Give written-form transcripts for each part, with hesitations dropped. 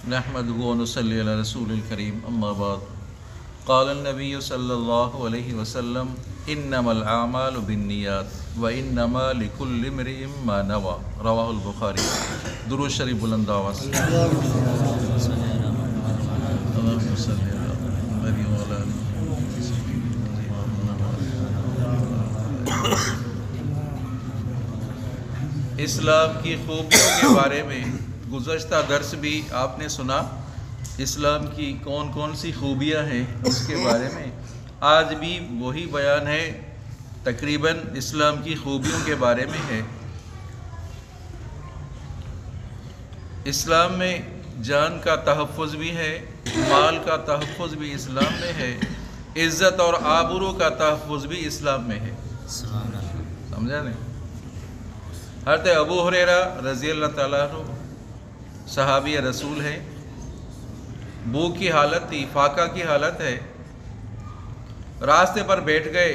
نحمده ونصلي على رسول الكريم اما بعد قال النبي صلى الله عليه وسلم انما الاعمال بالنيات وانما لكل امرئ ما نوى رواه البخاری۔ درود شریف بلند آواز سے اللهم صل علی محمد وعلی آل محمد۔ اسلام کی خوبیوں کے بارے میں گزشتہ درس بھی آپ نے سنا، اسلام کی کون کون سی خوبیاں ہیں اس کے بارے میں۔ آج بھی وہی بیان ہے، تقریباً اسلام کی خوبیوں کے بارے میں ہے۔ اسلام میں جان کا تحفظ بھی ہے، مال کا تحفظ بھی اسلام میں ہے، عزت اور آبرو کا تحفظ بھی اسلام میں ہے۔ سمجھا نہیں؟ حضرت ابو ہریرہ رضی اللہ تعالیٰ عنہ صحابی رسول ہے، بھوک کی حالت تھی، فاقہ کی حالت ہے، راستے پر بیٹھ گئے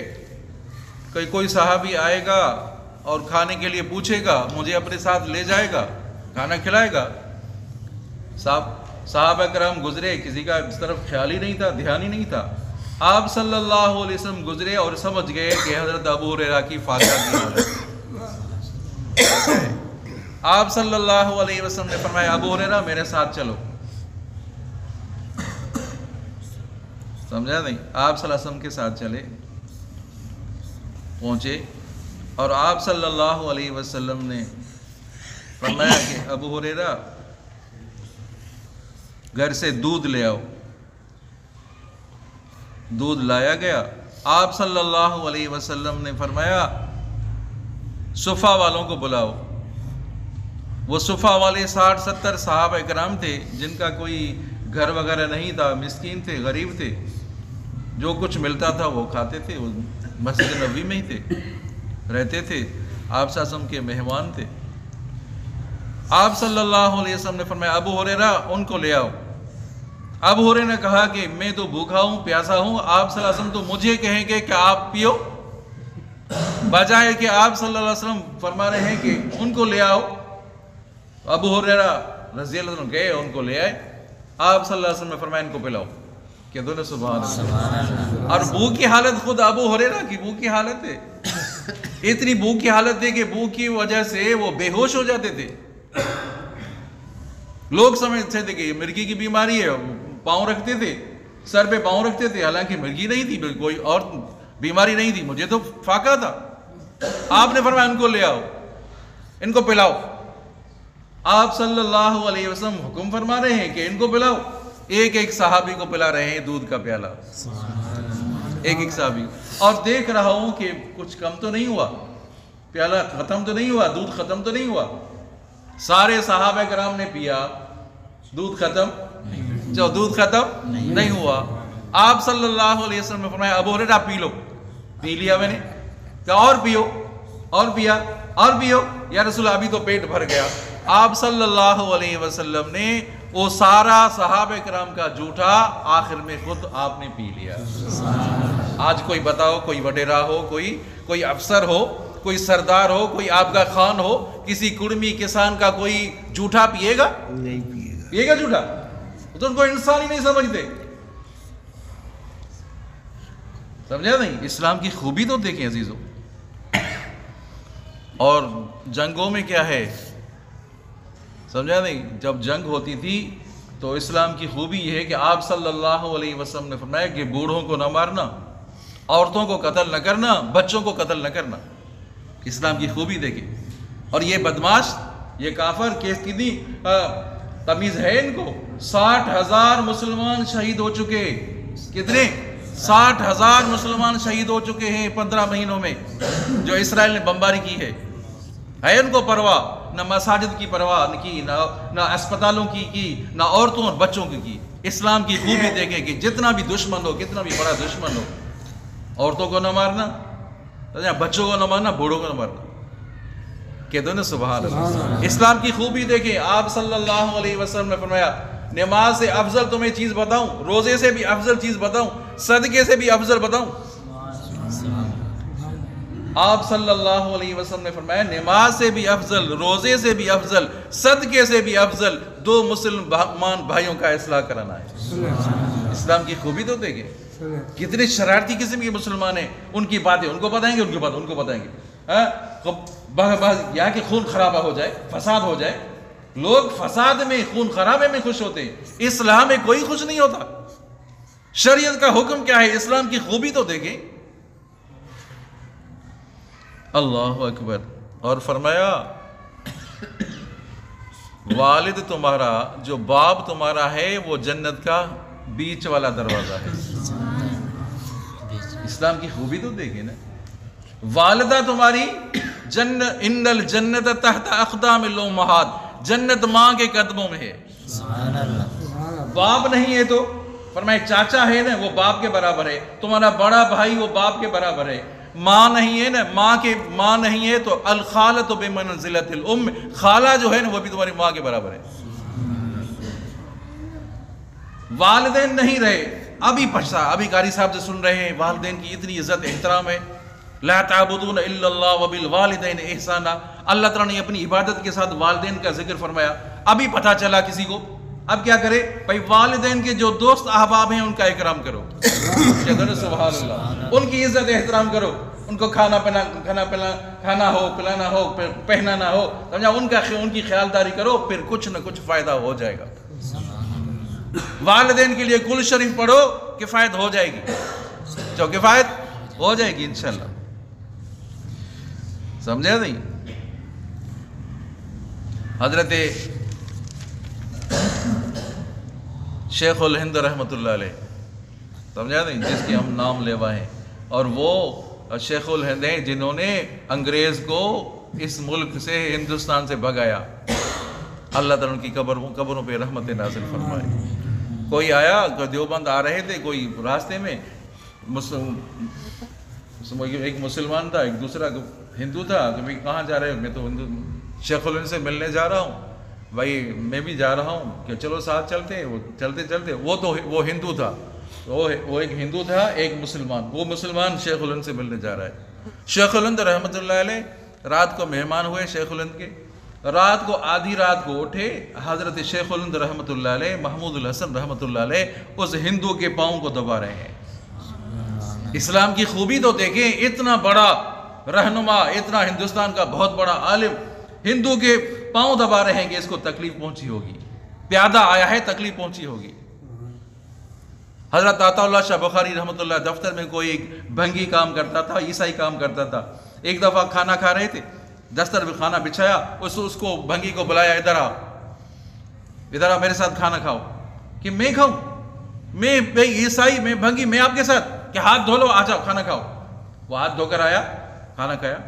کہ کوئی صحابی آئے گا اور کھانے کے لیے پوچھے گا، مجھے اپنے ساتھ لے جائے گا، کھانا کھلائے گا۔ صحابہ کرام گزرے، کسی کا اس طرف خیال ہی نہیں تھا، دھیان ہی نہیں تھا۔ آپ صلی اللہ علیہ وسلم گزرے اور سمجھ گئے کہ حضرت ابو ہریرہ کی فاقہ کی حالت۔ آپ صلی اللہ علیہ وسلم نے فرمایا ابو ہریرہ میرے ساتھ چلو۔ سمجھا نہیں؟ آپ صلی اللہ علیہ وسلم کے ساتھ چلے، پہنچے اور آپ صلی اللہ علیہ وسلم نے فرمایا کہ ابو ہریرہ گھر سے دودھ لے آؤ۔ دودھ لایا گیا۔ آپ صلی اللہ علیہ وسلم نے فرمایا صفہ والوں کو بلاؤ۔ وہ صفہ والے 60-70 صحابہ کرام تھے جن کا کوئی گھر وغیرہ نہیں تھا، مسکین تھے، غریب تھے، جو کچھ ملتا تھا وہ کھاتے تھے، وہ مسجد نبوی میں ہی تھے، رہتے تھے، آپ صلی اللہ علیہ وسلم کے مہمان تھے۔ آپ صلی اللہ علیہ وسلم نے فرمایا ابو ہریرہ ان کو لے آؤ۔ ابو ہریرہ نے کہا کہ میں تو بھوکا ہوں، پیاسا ہوں، آپ صلی اللہ علیہ وسلم تو مجھے کہیں گے کہ آپ پیو، بجائے کہ آپ صلی اللہ علیہ وسلم فرما رہے ہیں کہ ان کو لے آؤ۔ ابو ہریرہ رضی اللہ عنہ گئے، ان کو لے آئے۔ آپ صلی اللہ علیہ وسلم نے فرمایا ان کو پلاؤ۔ کہ دونوں سبحان اللہ۔ اور بھوک کی حالت خود ابو ہریرہ کی بھوک کی حالت ہے، اتنی بھوک کی حالت ہے کہ بھوک کی وجہ سے وہ بے ہوش ہو جاتے تھے۔ لوگ سمجھتے تھے کہ یہ مرگی کی بیماری ہے، پاؤں رکھتے تھے، سر پہ پاؤں رکھتے تھے، حالانکہ مرگی نہیں تھی، کوئی اور بیماری نہیں تھی، مجھے تو فاقہ تھا۔ آپ نے فرمایا ان کو لے آؤ، ان کو پلاؤ۔ آپ صلی اللہ علیہ وسلم حکم فرما رہے ہیں کہ ان کو پلاؤ۔ ایک ایک صحابی کو پلا رہے ہیں دودھ کا پیالہ، ایک ایک صحابی، اور دیکھ رہا ہوں کہ کچھ کم تو نہیں ہوا، پیالہ ختم تو نہیں ہوا، دودھ ختم تو نہیں ہوا۔ سارے صحابہ کرام نے پیا، دودھ ختم جو دودھ ختم نہیں ہوا۔ آپ صلی اللہ علیہ وسلم نے فرمایا ابو ہریرہ پی لو۔ پی لیا میں نے، کہ اور پیو، اور پیا، اور پیو، یا رسول اللہ ابھی تو پیٹ بھر گیا۔ آپ صلی اللہ علیہ وسلم نے وہ سارا صحابہ کرام کا جھوٹا آخر میں خود آپ نے پی لیا۔ آج کوئی بتاؤ، کوئی وڈیرا ہو، کوئی افسر ہو، کوئی سردار ہو، کوئی آپ کا خان ہو، کسی کڑمی کسان کا کوئی جھوٹا پیے گا؟ نہیں پیے گا جھوٹا، تو ان کو انسان ہی نہیں سمجھتے۔ سمجھا نہیں؟ اسلام کی خوبی تو دیکھیں عزیزو۔ اور جنگوں میں کیا ہے، سمجھا نہیں؟ جب جنگ ہوتی تھی تو اسلام کی خوبی یہ ہے کہ آپ صلی اللہ علیہ وسلم نے فرمایا کہ بوڑھوں کو نہ مارنا، عورتوں کو قتل نہ کرنا، بچوں کو قتل نہ کرنا۔ اسلام کی خوبی دیکھیں۔ اور یہ بدماش، یہ کافر کتنی تمیز ہے ان کو۔ 60,000 مسلمان شہید ہو چکے۔ کتنے؟ 60,000 مسلمان شہید ہو چکے ہیں 15 مہینوں میں، جو اسرائیل نے بمباری کی ہے ان کو پرواہ نہ مساجد کی پرواہ کی، نہ اسپتالوں کی، نہ عورتوں اور بچوں کی۔ اسلام کی خوبی دیکھیں کہ جتنا بھی دشمن ہو، کتنا بھی بڑا دشمن ہو، عورتوں کو نہ مارنا، بچوں کو نہ مارنا، بوڑھوں کو نہ مارنا۔ کہہ دو نا سبحان اللہ۔ اسلام کی خوبی دیکھیں۔ آپ صلی اللہ علیہ وسلم نے فرمایا نماز سے افضل تمہیں چیز بتاؤں، روزے سے بھی افضل چیز بتاؤں، صدقے سے بھی افضل بتاؤں؟ آپ صلی اللہ علیہ وسلم نے فرمایا نماز سے بھی افضل، روزے سے بھی افضل، صدقے سے بھی افضل دو مسلمان بھائیوں کا اصلاح کرانا ہے۔ اسلام کی خوبی تو دیکھیں، کتنے شرارتی قسم کے مسلمان ہیں، ان کی باتیں ان کو بتائیں گے، ان کی بات ان کو بتائیں گے۔ یہاں کہ خون خرابہ ہو جائے، فساد ہو جائے، لوگ فساد میں، خون خرابے میں خوش ہوتے ہیں، اسلام میں کوئی خوش نہیں ہوتا۔ شریعت کا حکم کیا ہے، اسلام کی خوبی تو دیکھیں۔ اللہ اکبر۔ اور فرمایا والد تمہارا، جو باپ تمہارا ہے، وہ جنت کا بیچ والا دروازہ ہے۔ اسلام کی خوبی تو دیکھیں نا۔ والدہ تمہاری ان الجنت تحت اقدام الامہات، جنت ماں کے قدموں میں ہے۔ باپ نہیں ہے تو فرمائے چاچا ہے نا، وہ باپ کے برابر ہے، تمہارا بڑا بھائی وہ باپ کے برابر ہے۔ ماں نہیں ہے نا، ماں نہیں ہے تو الخالۃ بمنزلۃ الام، خالہ جو ہے نا وہ بھی تمہاری ماں کے برابر ہے۔ والدین نہیں رہے، ابھی قاری صاحب سے سن رہے ہیں، والدین کی اتنی عزت احترام ہے۔ لا تعبدون الا اللہ وبالوالدین احسانا، اللہ تعالیٰ نے اپنی عبادت کے ساتھ والدین کا ذکر فرمایا۔ ابھی پتہ چلا کسی کو، اب کیا کرے بھائی، والدین کے جو دوست احباب ہیں ان کا اکرام کرو، سبحان اللہ، ان کی عزت احترام کرو، ان کو کھانا ہو، پلانا ہو، پہننا نہ ہو، سمجھا، ان کی خیالداری کرو، پھر کچھ نہ کچھ فائدہ ہو جائے گا۔ والدین کے لیے کل شریف پڑھو، کفایت ہو جائے گی، جو کفایت ہو جائے گی انشاءاللہ۔ سمجھا نہیں؟ حضرت شیخ الہند رحمۃ اللہ علیہ، سمجھا نہیں، جس کے ہم نام لیوا ہیں، اور وہ شیخ الہند ہیں جنہوں نے انگریز کو اس ملک سے، ہندوستان سے بھگایا۔ اللہ تعالیٰ ان کی قبروں پہ رحمت نازل فرمائے۔ کوئی آیا، دیوبند آ رہے تھے، کوئی راستے میں ایک مسلمان تھا، ایک دوسرا ہندو تھا، کہ بھائی کہاں جا رہے ہو؟ میں تو شیخ الہند سے ملنے جا رہا ہوں۔ بھائی میں بھی جا رہا ہوں، کہ چلو ساتھ چلتے ہیں۔ وہ چلتے وہ ہندو تھا، وہ ایک ہندو تھا، ایک مسلمان، وہ مسلمان شیخ الہند سے ملنے جا رہا ہے۔ شیخ الہند رحمۃ اللہ علیہ رات کو مہمان ہوئے شیخ الہند کے، رات کو آدھی رات کو اٹھے، حضرت شیخ الہند رحمۃ اللہ علیہ، محمود الحسن رحمۃ اللہ علیہ اس ہندو کے پاؤں کو دبا رہے ہیں۔ اسلام کی خوبی تو دیکھیں، اتنا بڑا رہنما، اتنا ہندوستان کا بہت بڑا عالم ہندو کے پاؤں دبا رہے ہیں کہ اس کو تکلیف پہنچی ہوگی، پیادہ آیا ہے، تکلیف پہنچی ہوگی۔ حضرت عطا اللہ شاہ بخاری رحمۃ اللہ دفتر میں کوئی ایک بھنگی کام کرتا تھا، عیسائی کام کرتا تھا۔ ایک دفعہ کھانا کھا رہے تھے، دستر میں کھانا بچھایا، اس کو بھنگی کو بلایا، ادھر آ میرے ساتھ کھانا کھاؤ۔ کہ میں کھاؤں؟ میں عیسائی، میں بھنگی، میں آپ کے ساتھ؟ کہ ہاتھ دھو لو، آ جاؤ کھانا کھاؤ۔ وہ ہاتھ دھو کر آیا، کھانا کھایا،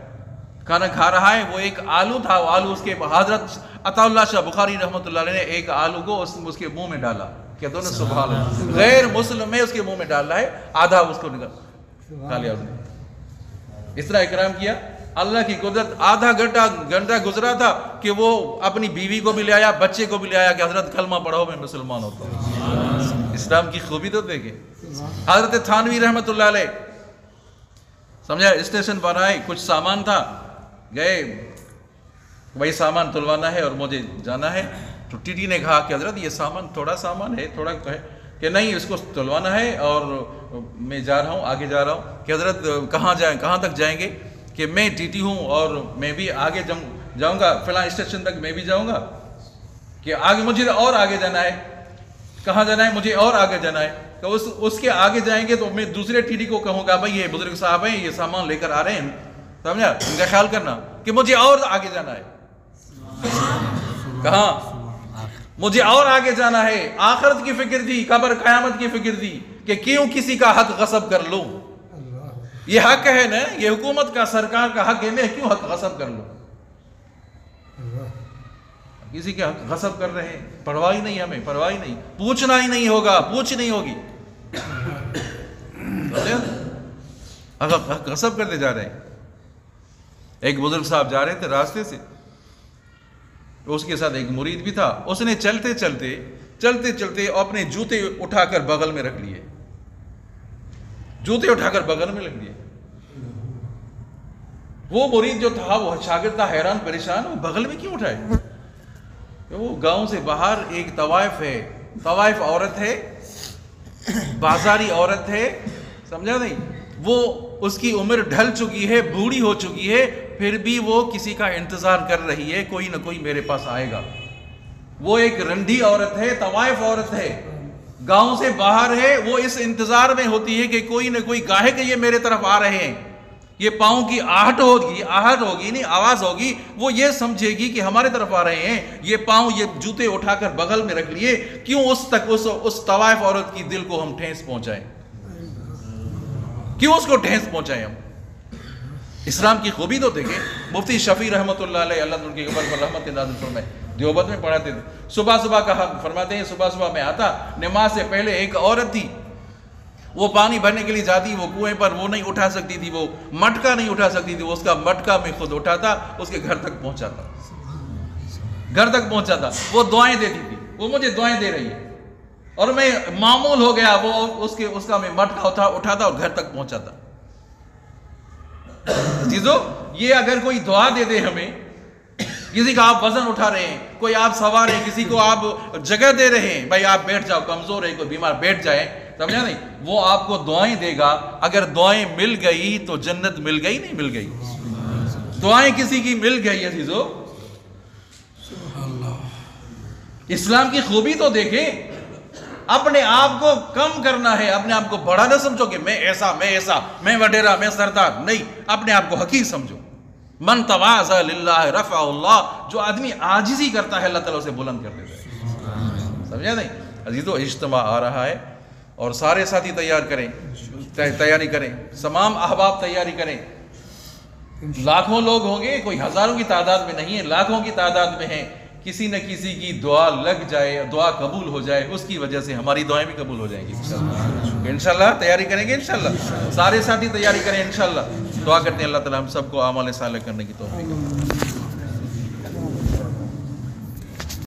کھانا کھا رہا ہے۔ وہ ایک آلو تھا، وہ آلو اس کے حضرت عطا اللہ شاہ بخاری رحمۃ اللہ علیہ نے ایک آلو کو اس کے منہ میں ڈالا، کہ دونوں سبحان اللہ، غیر مسلم میں اس کے منہ میں ڈال رہا ہے، آدھا اس کو کھا لیا اس نے۔ اس طرح اکرام کیا۔ اللہ کی قدرت، آدھا گھنٹہ گزرا تھا کہ وہ اپنی بیوی کو بھی لے آیا، بچے کو بھی لے آیا، کہ حضرت کلمہ پڑھو، میں مسلمان ہوتا ہوں۔ اسلام کی خوبی تو دیکھیں۔ حضرت تھانوی رحمۃ اللہ علیہ، سمجھا، اسٹیشن پر آئے، کچھ سامان تھا، گئے، وہی سامان تلوانا ہے اور مجھے جانا ہے۔ تو ٹی ٹی نے کہا کہ حضرت یہ سامان، تھوڑا سامان ہے، تھوڑا ہے، کہ نہیں اس کو تلوانا ہے اور میں جا رہا ہوں، آگے جا رہا ہوں۔ کہ حضرت کہاں تک جائیں گے؟ کہ میں ٹی ٹی ہوں اور میں بھی آگے جاؤں گا، فلاں اسٹیشن تک میں بھی جاؤں گا، کہ آگے مجھے اور آگے جانا ہے۔ کہاں جانا ہے؟ مجھے اور آگے جانا ہے۔ تو اس کے آگے جائیں گے تو میں دوسرے ٹی ٹی کو کہوں گا بھائی یہ بزرگ صاحب ہیں، یہ سامان لے کر آ رہے ہیں، سمجھا، ان کا خیال کرنا کہ مجھے اور آگے جانا ہے۔ کہاں؟ مجھے اور آگے جانا ہے۔ آخرت کی فکر تھی، قبر قیامت کی فکر تھی، کہ کیوں کسی کا حق غصب کر لوں؟ یہ حق ہے نا، یہ حکومت کا، سرکار کا حق ہے، میں کیوں حق غصب کر لوں؟ کسی کے حق غصب کر رہے ہیں، پرواہ ہی نہیں، ہمیں پرواہ ہی نہیں، پوچھنا ہی نہیں ہوگا، پوچھ نہیں ہوگی، حق غصب کرتے جا رہے ہیں۔ ایک بزرگ صاحب جا رہے تھے راستے سے، اس کے ساتھ ایک مرید بھی تھا۔ اس نے چلتے چلتے اپنے جوتے اٹھا کر بغل میں رکھ لیے، جوتے اٹھا کر بغل میں رکھ لیے۔ وہ مرید جو تھا، وہ شاگرد تھا حیران پریشان، وہ بغل میں کیوں اٹھائے؟ وہ گاؤں سے باہر ایک طوائف ہے، طوائف عورت ہے، بازاری عورت ہے، سمجھا نہیں؟ وہ اس کی عمر ڈھل چکی ہے، بوڑھی ہو چکی ہے، پھر بھی وہ کسی کا انتظار کر رہی ہے، کوئی نہ کوئی میرے پاس آئے گا۔ وہ ایک رنڈی عورت ہے، طوائف عورت ہے، گاؤں سے باہر ہے، وہ اس انتظار میں ہوتی ہے کہ کوئی نہ کوئی گاہک یہ میرے طرف آ رہے ہیں، یہ پاؤں کی آہٹ ہوگی نہیں آواز ہوگی، وہ یہ سمجھے گی کہ ہمارے طرف آ رہے ہیں، یہ پاؤں یہ جوتے اٹھا کر بغل میں رکھ لیے، کیوں اس طوائف عورت کی دل کو ہم ٹھیس پہنچائیں، کیوں اس کو ٹھیس پہنچائیں ہم؟ اسلام کی خوبی تو دیکھیں۔ مفتی شفیع رحمۃ اللہ علیہ، اللہ ان کی قبر پر رحمت نازل فرمائے، دیوبند میں پڑھاتے تھے، صبح کہا فرماتے ہیں صبح میں آتا، نماز سے پہلے ایک عورت تھی، وہ پانی بھرنے کے لیے جاتی، وہ کنویں پر وہ نہیں اٹھا سکتی تھی، وہ مٹکا نہیں اٹھا سکتی تھی، وہ اس کا مٹکا میں خود اٹھاتا، اس کے گھر تک پہنچاتا، وہ دعائیں دیتی تھی، وہ مجھے دعائیں دے رہی ہے، اور میں معمول ہو گیا، وہ اس کا میں مٹکا اٹھاتا اور گھر تک پہنچاتا۔ عزیزو، یہ اگر کوئی دعا دے دے ہمیں، کسی کا آپ وزن اٹھا رہے ہیں، کوئی آپ سوار ہیں، کسی کو آپ جگہ دے رہے ہیں، بھائی آپ بیٹھ جاؤ، کمزور ہے، کوئی بیمار بیٹھ جائے، سمجھا نہیں؟ وہ آپ کو دعائیں دے گا، اگر دعائیں مل گئی تو جنت مل گئی، نہیں مل گئی؟ دعائیں کسی کی مل گئی عزیزو۔ اسلام کی خوبی تو دیکھیں، اپنے آپ کو کم کرنا ہے، اپنے آپ کو بڑا نہ سمجھو کہ میں ایسا، میں وڈیرا، میں سردار، نہیں، اپنے آپ کو حقیر سمجھو۔ من تواضع للہ رفع اللہ، جو آدمی عاجزی کرتا ہے اللہ تعالیٰ اسے بلند کر دیتا ہے، سمجھا نہیں؟ عزیزو، اجتماع آ رہا ہے اور سارے ساتھی تیاری کریں، تمام احباب تیاری کریں، لاکھوں لوگ ہوں گے، کوئی ہزاروں کی تعداد میں نہیں ہے، لاکھوں کی تعداد میں ہیں، کسی نہ کسی کی دعا لگ جائے، دعا قبول ہو جائے، اس کی وجہ سے ہماری دعائیں بھی قبول ہو جائیں گی انشاءاللہ۔ تیاری کریں گے انشاءاللہ، سارے ساتھی تیاری کریں انشاءاللہ۔ دعا کرتے ہیں اللہ تعالیٰ ہم سب کو اعمال صالح کرنے کی توفیق۔